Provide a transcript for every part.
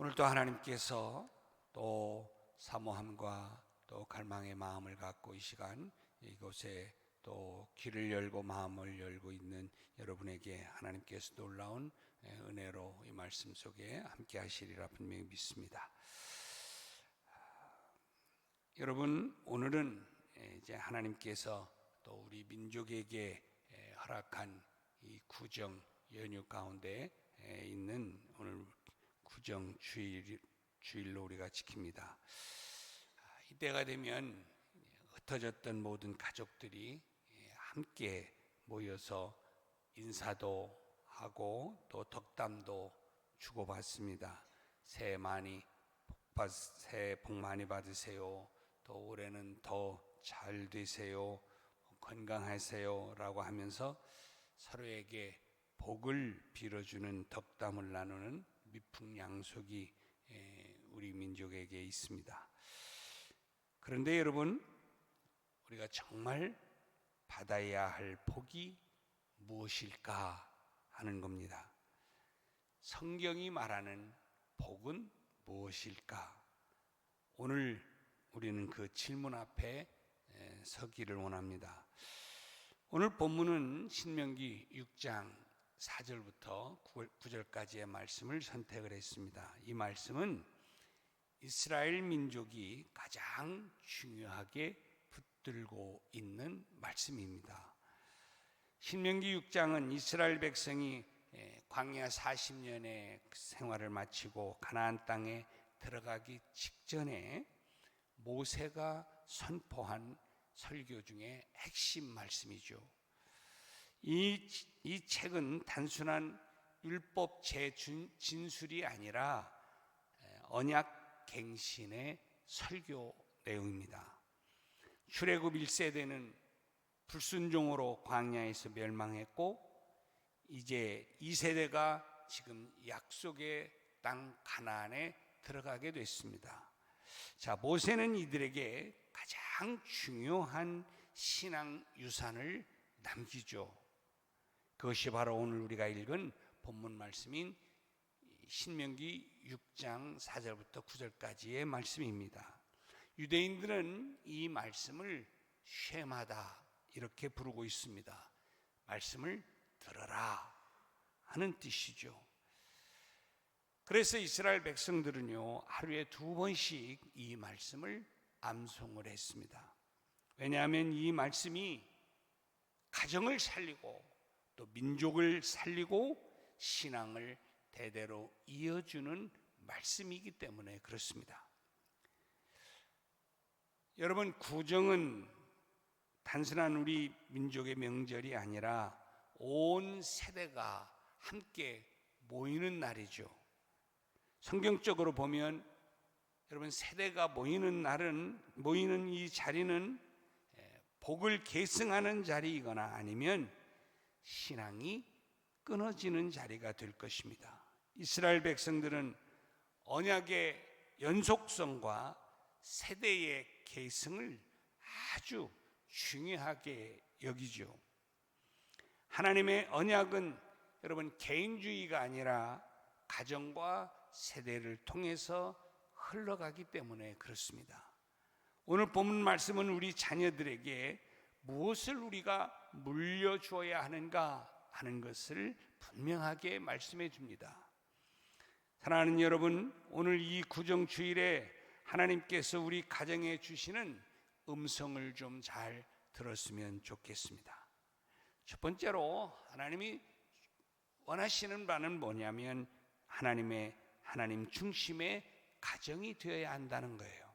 오늘도 하나님께서 또 사모함과 또 갈망의 마음을 갖고 이 시간 이곳에 또 귀를 열고 마음을 열고 있는 여러분에게 하나님께서 놀라운 은혜로 이 말씀 속에 함께 하시리라 분명히 믿습니다. 여러분, 오늘은 이제 하나님께서 또 우리 민족에게 허락한 이 구정 연휴 가운데 있는 오늘 구정 주일로 우리가 지킵니다. 이때가 되면 흩어졌던 모든 가족들이 함께 모여서 인사도 하고 또 덕담도 주고받습니다. 새해 복 많이 받으세요. 또 올해는 더 잘 되세요. 건강하세요. 라고 하면서 서로에게 복을 빌어주는 덕담을 나누는 미풍양속이 우리 민족에게 있습니다. 그런데 여러분, 우리가 정말 받아야 할 복이 무엇일까 하는 겁니다. 성경이 말하는 복은 무엇일까? 오늘 우리는 그 질문 앞에 서기를 원합니다. 오늘 본문은 신명기 6장 4절부터 9절까지의 말씀을 선택을 했습니다. 이 말씀은 이스라엘 민족이 가장 중요하게 붙들고 있는 말씀입니다. 신명기 6장은 이스라엘 백성이 광야 40년의 생활을 마치고 가나안 땅에 들어가기 직전에 모세가 선포한 설교 중에 핵심 말씀이죠. 이 책은 단순한 율법 재진술이 아니라 언약 갱신의 설교 내용입니다. 출애굽 1세대는 불순종으로 광야에서 멸망했고 이제 2세대가 지금 약속의 땅 가나안에 들어가게 됐습니다. 자, 모세는 이들에게 가장 중요한 신앙 유산을 남기죠. 그것이 바로 오늘 우리가 읽은 본문 말씀인 신명기 6장 4절부터 9절까지의 말씀입니다. 유대인들은 이 말씀을 쉐마다 이렇게 부르고 있습니다. 말씀을 들어라 하는 뜻이죠. 그래서 이스라엘 백성들은요, 하루에 2번씩 이 말씀을 암송을 했습니다. 왜냐하면 이 말씀이 가정을 살리고 또 민족을 살리고 신앙을 대대로 이어주는 말씀이기 때문에 그렇습니다. 여러분, 구정은 단순한 우리 민족의 명절이 아니라 온 세대가 함께 모이는 날이죠. 성경적으로 보면 여러분, 세대가 모이는 이 자리는 복을 계승하는 자리이거나 아니면 신앙이 끊어지는 자리가 될 것입니다. 이스라엘 백성들은 언약의 연속성과 세대의 계승을 아주 중요하게 여기죠. 하나님의 언약은 여러분 개인주의가 아니라 가정과 세대를 통해서 흘러가기 때문에 그렇습니다. 오늘 본문 말씀은 우리 자녀들에게 무엇을 우리가 물려주어야 하는가 하는 것을 분명하게 말씀해 줍니다. 사랑하는 여러분, 오늘 이 구정주일에 하나님께서 우리 가정에 주시는 음성을 좀 잘 들었으면 좋겠습니다. 첫 번째로 하나님이 원하시는 바는 뭐냐면 하나님 중심의 가정이 되어야 한다는 거예요.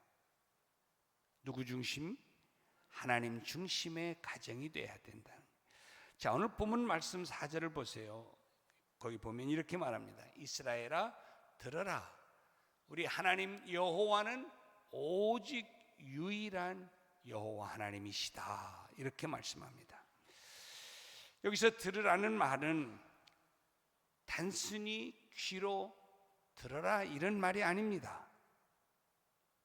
누구 중심? 하나님 중심의 가정이 되어야 된다는 거예요. 자, 오늘 본문 말씀 4절을 보세요. 거기 보면 이렇게 말합니다. 이스라엘아 들어라. 우리 하나님 여호와는 오직 유일한 여호와 하나님이시다. 이렇게 말씀합니다. 여기서 들으라는 말은 단순히 귀로 들어라 이런 말이 아닙니다.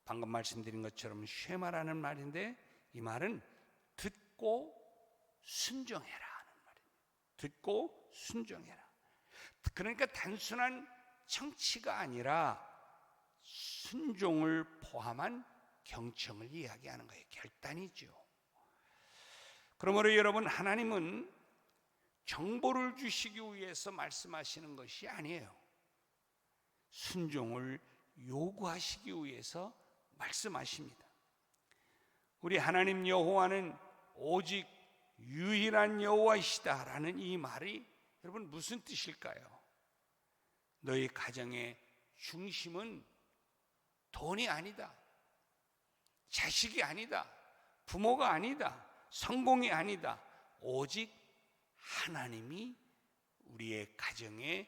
방금 말씀드린 것처럼 쉐마라는 말인데 이 말은 듣고 순종해라 하는 말입니다. 듣고 순종해라. 그러니까 단순한 청취가 아니라 순종을 포함한 경청을 이야기하는 거예요. 결단이죠. 그러므로 여러분, 하나님은 정보를 주시기 위해서 말씀하시는 것이 아니에요. 순종을 요구하시기 위해서 말씀하십니다. 우리 하나님 여호와는 오직 유일한 여호와이시다라는 이 말이 여러분 무슨 뜻일까요? 너희 가정의 중심은 돈이 아니다, 자식이 아니다, 부모가 아니다, 성공이 아니다. 오직 하나님이 우리의 가정의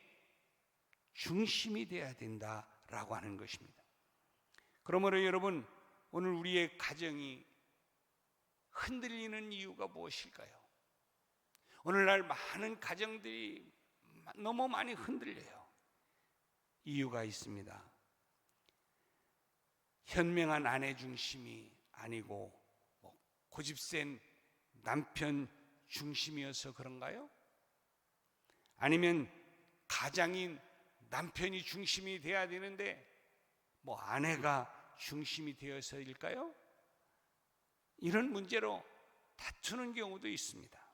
중심이 되어야 된다라고 하는 것입니다. 그러므로 여러분, 오늘 우리의 가정이 흔들리는 이유가 무엇일까요? 오늘날 많은 가정들이 너무 많이 흔들려요. 이유가 있습니다. 현명한 아내 중심이 아니고 고집센 남편 중심이어서 그런가요? 아니면 가장인 남편이 중심이 돼야 되는데 아내가 중심이 되어서일까요? 이런 문제로 다투는 경우도 있습니다.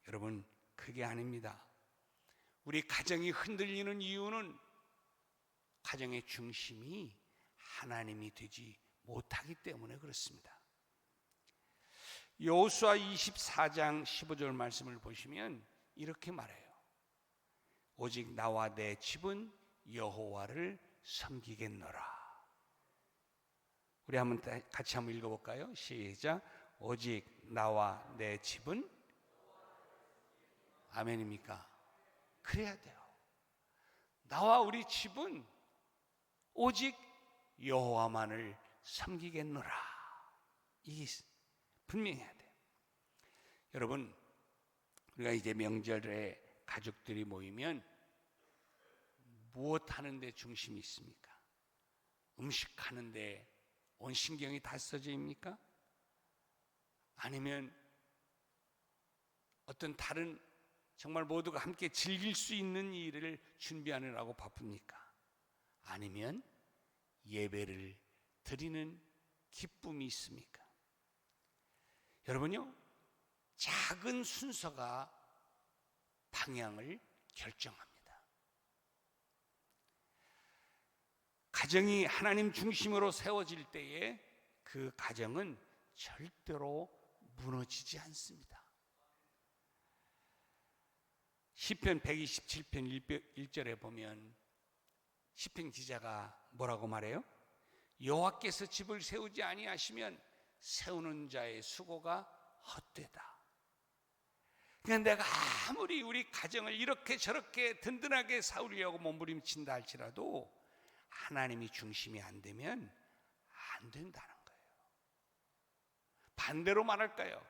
여러분, 그게 아닙니다. 우리 가정이 흔들리는 이유는 가정의 중심이 하나님이 되지 못하기 때문에 그렇습니다. 여호수아 24장 15절 말씀을 보시면 이렇게 말해요. 오직 나와 내 집은 여호와를 섬기겠노라. 우리 같이 한번 읽어볼까요? 시작. 오직 나와 내 집은, 아멘입니까? 그래야 돼요. 나와 우리 집은 오직 여호와만을 섬기겠노라. 이게 분명히 해야 돼요. 여러분, 우리가 이제 명절에 가족들이 모이면 무엇 하는데 중심이 있습니까? 음식 하는데 온 신경이 다 써져 있습니까? 아니면 어떤 다른 정말 모두가 함께 즐길 수 있는 일을 준비하느라고 바쁩니까? 아니면 예배를 드리는 기쁨이 있습니까? 여러분요, 작은 순서가 방향을 결정합니다. 가정이 하나님 중심으로 세워질 때에 그 가정은 절대로 무너지지 않습니다. 시편 127편 1절에 보면 시편 기자가 뭐라고 말해요? 여호와께서 집을 세우지 아니하시면 세우는 자의 수고가 헛되다. 그냥 내가 아무리 우리 가정을 이렇게 저렇게 든든하게 세우려고 몸부림친다 할지라도 하나님이 중심이 안 되면 안 된다는 거예요. 반대로 말할까요?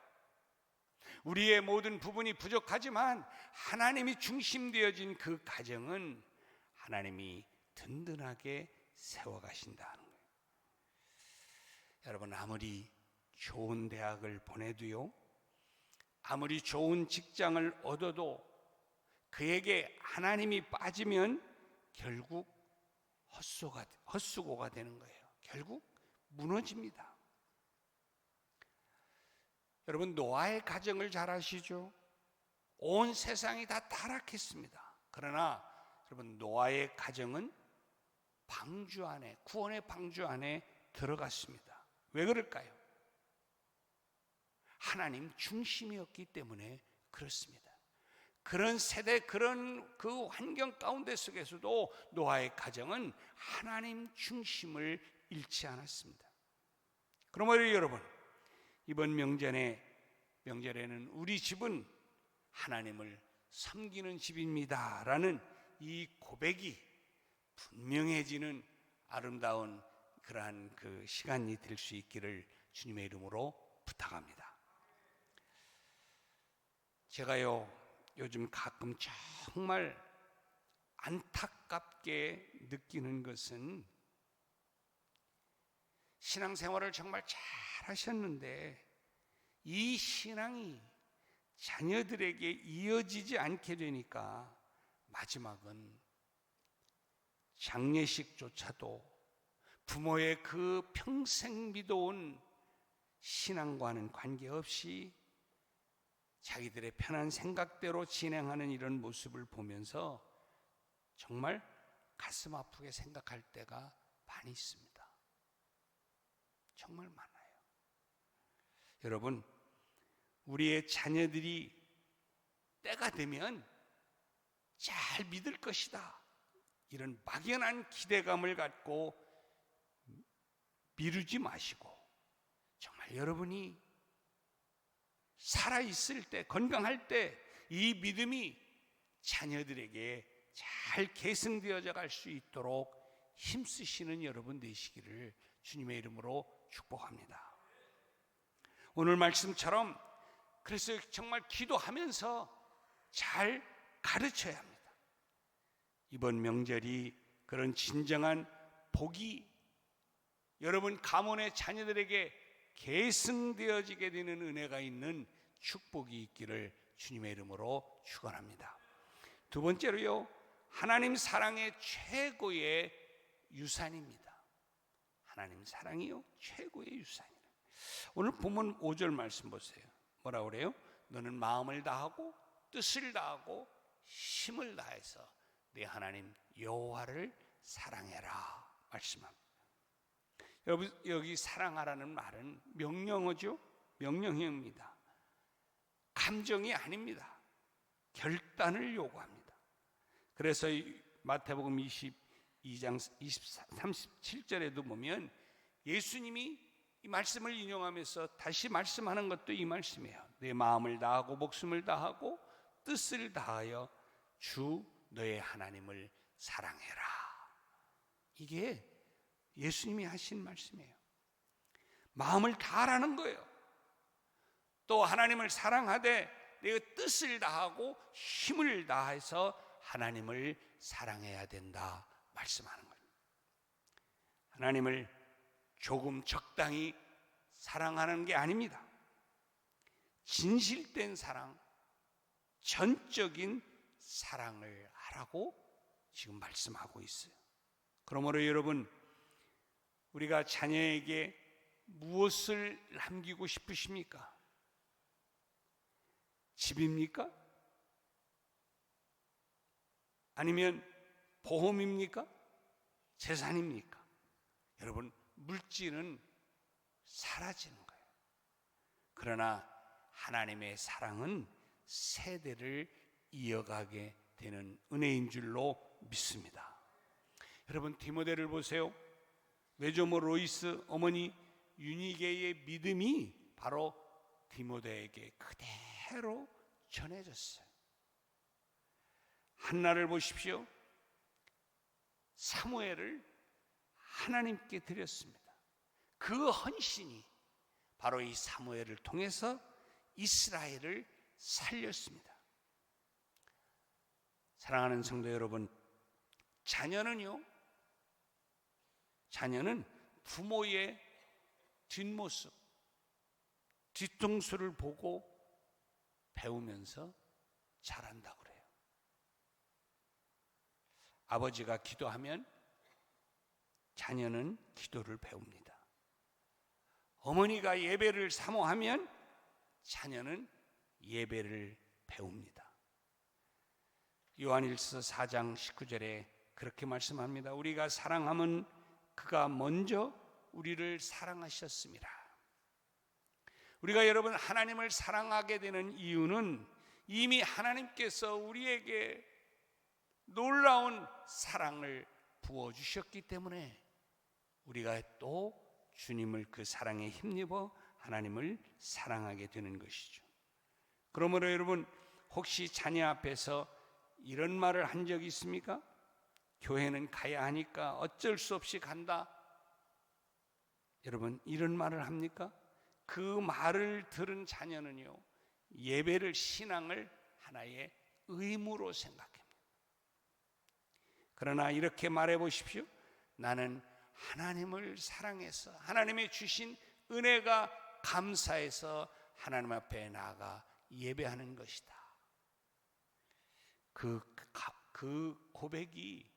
우리의 모든 부분이 부족하지만 하나님이 중심되어진 그 가정은 하나님이 든든하게 세워가신다는 거예요. 여러분, 아무리 좋은 대학을 보내도요, 아무리 좋은 직장을 얻어도 그에게 하나님이 빠지면 결국 헛수고가 되는 거예요. 결국 무너집니다. 여러분, 노아의 가정을 잘 아시죠? 온 세상이 다 타락했습니다. 그러나 여러분, 노아의 가정은 방주 안에, 구원의 방주 안에 들어갔습니다. 왜 그럴까요? 하나님 중심이었기 때문에 그렇습니다. 그런 세대, 그런 그 환경 가운데 속에서도 노아의 가정은 하나님 중심을 잃지 않았습니다. 그러므로 여러분, 이번 명절에는 우리 집은 하나님을 섬기는 집입니다 라는 이 고백이 분명해지는 아름다운 그러한 그 시간이 될 수 있기를 주님의 이름으로 부탁합니다. 제가요, 요즘 가끔 정말 안타깝게 느끼는 것은 신앙생활을 정말 잘 하셨는데 이 신앙이 자녀들에게 이어지지 않게 되니까 마지막은 장례식조차도 부모의 그 평생 믿어온 신앙과는 관계없이 자기들의 편한 생각대로 진행하는 이런 모습을 보면서 정말 가슴 아프게 생각할 때가 많이 있습니다. 정말 많아요. 여러분, 우리의 자녀들이 때가 되면 잘 믿을 것이다, 이런 막연한 기대감을 갖고 미루지 마시고, 정말 여러분이 살아있을 때, 건강할 때 이 믿음이 자녀들에게 잘 계승되어져 갈 수 있도록 힘쓰시는 여러분 되시기를 주님의 이름으로 축복합니다. 오늘 말씀처럼 그래서 정말 기도하면서 잘 가르쳐야 합니다. 이번 명절이 그런 진정한 복이 여러분 가문의 자녀들에게 계승되어지게 되는 은혜가 있는 축복이 있기를 주님의 이름으로 축원합니다. 두 번째로요, 하나님 사랑의 최고의 유산입니다. 하나님 사랑이요 최고의 유산이에요. 오늘 본문 5절 말씀 보세요. 뭐라 그래요? 너는 마음을 다하고 뜻을 다하고 힘을 다해서 네 하나님 여호와를 사랑해라 말씀합니다. 여러분, 여기 사랑하라는 말은 명령어죠. 명령형입니다. 감정이 아닙니다. 결단을 요구합니다. 그래서 마태복음 22장 37절에도 보면 예수님이 이 말씀을 인용하면서 다시 말씀하는 것도 이 말씀이에요. 내 마음을 다하고 목숨을 다하고 뜻을 다하여 주 너의 하나님을 사랑해라. 이게 예수님이 하신 말씀이에요. 마음을 다하라는 거예요. 또 하나님을 사랑하되 내가 뜻을 다하고 힘을 다해서 하나님을 사랑해야 된다 말씀하는 거예요. 하나님을 조금 적당히 사랑하는 게 아닙니다. 진실된 사랑, 전적인 사랑을 하라고 지금 말씀하고 있어요. 그러므로 여러분, 우리가 자녀에게 무엇을 남기고 싶으십니까? 집입니까? 아니면 보험입니까? 재산입니까? 여러분, 물질은 사라지는 거예요. 그러나 하나님의 사랑은 세대를 이어가게 되는 은혜인 줄로 믿습니다. 여러분, 디모데를 보세요. 외조모 로이스 어머니 유니게의 믿음이 바로 디모데에게 그대로 전해졌어요. 한나를 보십시오. 사무엘을 하나님께 드렸습니다. 그 헌신이 바로 이 사무엘을 통해서 이스라엘을 살렸습니다. 사랑하는 성도 여러분, 자녀는 부모의 뒷모습, 뒤통수를 보고 배우면서 자란다고 그래요. 아버지가 기도하면 자녀는 기도를 배웁니다. 어머니가 예배를 사모하면 자녀는 예배를 배웁니다. 요한일서 4장 19절에 그렇게 말씀합니다. 우리가 사랑하면 그가 먼저 우리를 사랑하셨습니다. 우리가 여러분 하나님을 사랑하게 되는 이유는 이미 하나님께서 우리에게 놀라운 사랑을 부어주셨기 때문에 우리가 또 주님을 그 사랑에 힘입어 하나님을 사랑하게 되는 것이죠. 그러므로 여러분, 혹시 자녀 앞에서 이런 말을 한 적이 있습니까? 교회는 가야 하니까 어쩔 수 없이 간다. 여러분, 이런 말을 합니까? 그 말을 들은 자녀는요, 예배를, 신앙을 하나의 의무로 생각합니다. 그러나 이렇게 말해 보십시오. 나는 하나님을 사랑해서 하나님의 주신 은혜가 감사해서 하나님 앞에 나아가 예배하는 것이다. 그 고백이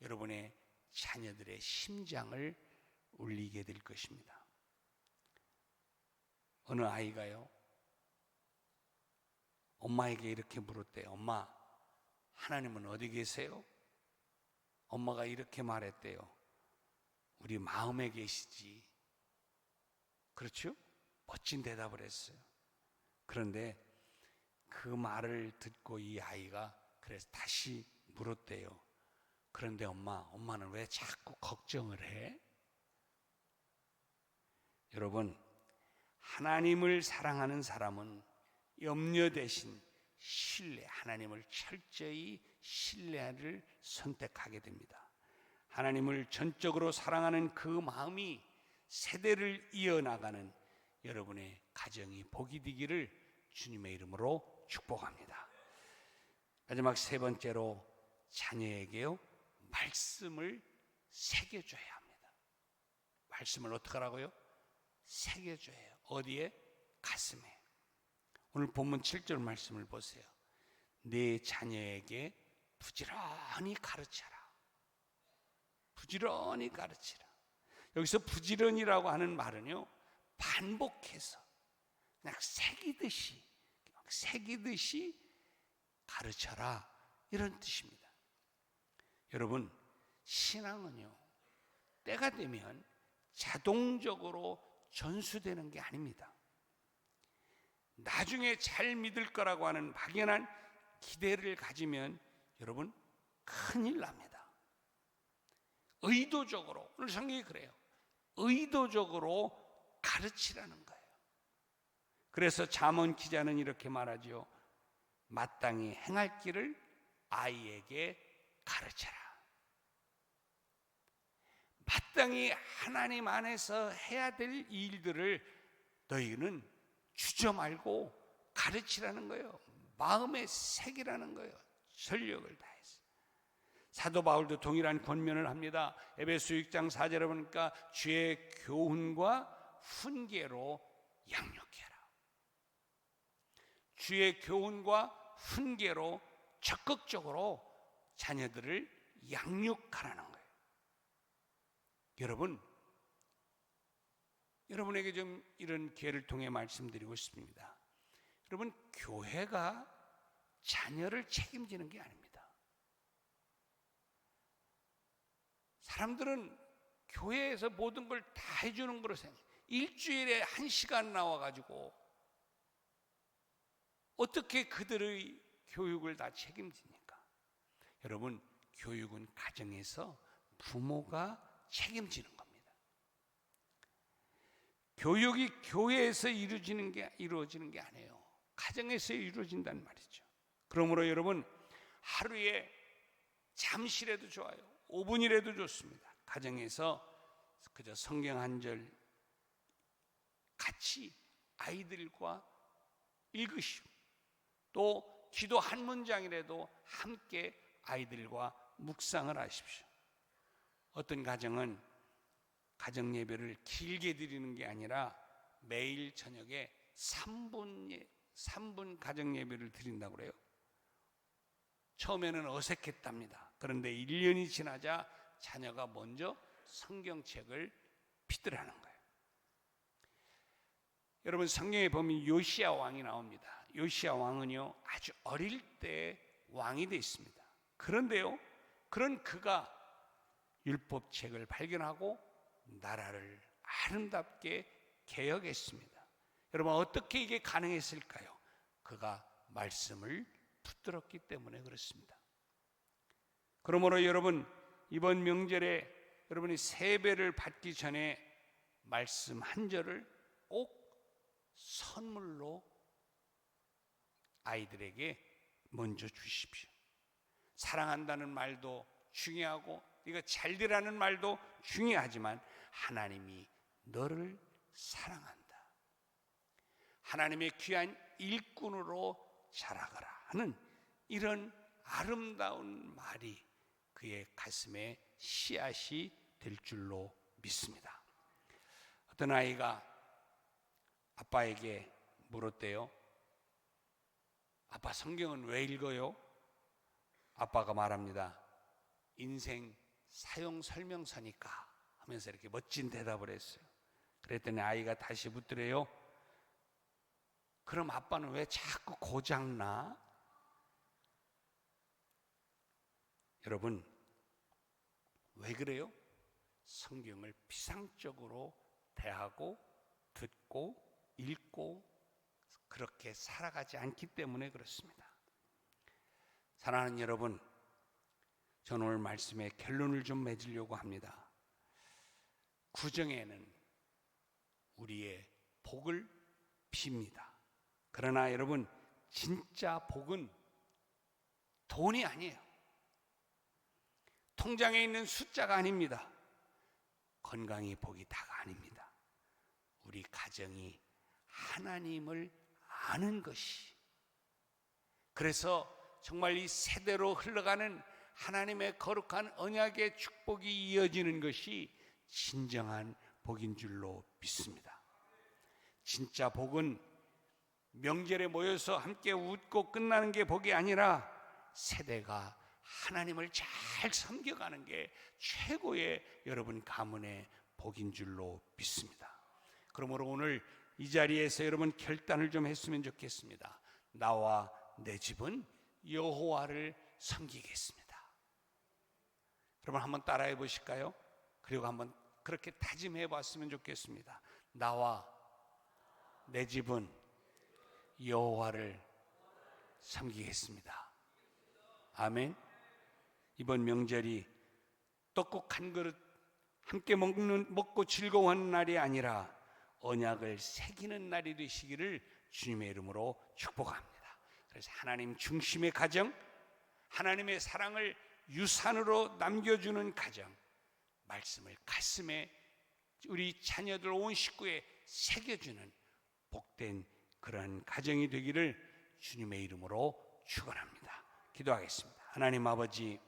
여러분의 자녀들의 심장을 울리게 될 것입니다. 어느 아이가요, 엄마에게 이렇게 물었대요. 엄마, 하나님은 어디 계세요? 엄마가 이렇게 말했대요. 우리 마음에 계시지. 그렇죠? 멋진 대답을 했어요. 그런데 그 말을 듣고 이 아이가 그래서 다시 물었대요. 그런데 엄마는 왜 자꾸 걱정을 해? 여러분, 하나님을 사랑하는 사람은 염려 대신 신뢰, 하나님을 철저히 신뢰를 선택하게 됩니다. 하나님을 전적으로 사랑하는 그 마음이 세대를 이어나가는 여러분의 가정이 복이 되기를 주님의 이름으로 축복합니다. 마지막 세 번째로 자녀에게요, 말씀을 새겨줘야 합니다. 말씀을 어떻게 하라고요? 새겨줘야 해요. 어디에? 가슴에. 오늘 본문 7절 말씀을 보세요. 내 자녀에게 부지런히 가르쳐라. 부지런히 가르치라. 여기서 부지런히라고 하는 말은요, 반복해서 그냥 새기듯이 가르쳐라, 이런 뜻입니다. 여러분, 신앙은요, 때가 되면 자동적으로 전수되는 게 아닙니다. 나중에 잘 믿을 거라고 하는 막연한 기대를 가지면 여러분 큰일 납니다. 의도적으로, 오늘 성경이 그래요. 의도적으로 가르치라는 거예요. 그래서 잠언 기자는 이렇게 말하죠. 마땅히 행할 길을 아이에게 가르쳐라. 마땅히 하나님 안에서 해야 될 일들을 너희는 주저 말고 가르치라는 거예요. 마음에 새기라는 거예요. 전력을 다해서. 사도 바울도 동일한 권면을 합니다. 에베소 6장 4절에 보니까 주의 교훈과 훈계로 양육해라. 주의 교훈과 훈계로 적극적으로 자녀들을 양육하라는 거예요. 여러분에게 좀 이런 기회를 통해 말씀드리고 싶습니다. 여러분, 교회가 자녀를 책임지는 게 아닙니다. 사람들은 교회에서 모든 걸 다 해주는 거로 생각해요. 일주일에 1시간 나와가지고 어떻게 그들의 교육을 다 책임집니까? 여러분, 교육은 가정에서 부모가 책임지는 겁니다. 교육이 교회에서 이루어지는 게 아니에요. 가정에서 이루어진다는 말이죠. 그러므로 여러분, 하루에 잠시라도 좋아요. 5분이라도 좋습니다. 가정에서 그저 성경 한 절 같이 아이들과 읽으시고, 또 기도 한 문장이라도 함께 아이들과 묵상을 하십시오. 어떤 가정은 가정 예배를 길게 드리는 게 아니라 매일 저녁에 3분 가정 예배를 드린다고 그래요. 처음에는 어색했답니다. 그런데 1년이 지나자 자녀가 먼저 성경책을 펴더라는 거예요. 여러분, 성경에 보면 요시야 왕이 나옵니다. 요시야 왕은요, 아주 어릴 때 왕이 되어 있습니다. 그런데요, 그런 그가 율법책을 발견하고 나라를 아름답게 개혁했습니다. 여러분, 어떻게 이게 가능했을까요? 그가 말씀을 붙들었기 때문에 그렇습니다. 그러므로 여러분, 이번 명절에 여러분이 세배를 받기 전에 말씀 한 절을 꼭 선물로 아이들에게 먼저 주십시오. 사랑한다는 말도 중요하고 네가 잘 되라는 말도 중요하지만 하나님이 너를 사랑한다, 하나님의 귀한 일꾼으로 자라가라 하는 이런 아름다운 말이 그의 가슴에 씨앗이 될 줄로 믿습니다. 어떤 아이가 아빠에게 물었대요. 아빠, 성경은 왜 읽어요? 아빠가 말합니다. 인생 사용 설명서니까 하면서 이렇게 멋진 대답을 했어요. 그랬더니 아이가 다시 묻더래요. 그럼 아빠는 왜 자꾸 고장나? 여러분, 왜 그래요? 성경을 피상적으로 대하고 듣고 읽고 그렇게 살아가지 않기 때문에 그렇습니다. 사랑하는 여러분, 저는 오늘 말씀에 결론을 좀 맺으려고 합니다. 구정에는 우리의 복을 빕니다. 그러나 여러분, 진짜 복은 돈이 아니에요. 통장에 있는 숫자가 아닙니다. 건강이 복이 다가 아닙니다. 우리 가정이 하나님을 아는 것이, 그래서 정말 이 세대로 흘러가는 하나님의 거룩한 언약의 축복이 이어지는 것이 진정한 복인 줄로 믿습니다. 진짜 복은 명절에 모여서 함께 웃고 끝나는 게 복이 아니라 세대가 하나님을 잘 섬겨가는 게 최고의 여러분 가문의 복인 줄로 믿습니다. 그러므로 오늘 이 자리에서 여러분 결단을 좀 했으면 좋겠습니다. 나와 내 집은 여호와를 섬기겠습니다. 여러분 한번 따라해 보실까요? 그리고 한번 그렇게 다짐해 봤으면 좋겠습니다. 나와 내 집은 여호와를 섬기겠습니다. 아멘. 이번 명절이 떡국 한 그릇 함께 먹고 즐거워하는 날이 아니라 언약을 새기는 날이 되시기를 주님의 이름으로 축복합니다. 그래서 하나님 중심의 가정, 하나님의 사랑을 유산으로 남겨주는 가정, 말씀을 가슴에 우리 자녀들 온 식구에 새겨주는 복된 그러한 가정이 되기를 주님의 이름으로 축원합니다. 기도하겠습니다. 하나님 아버지,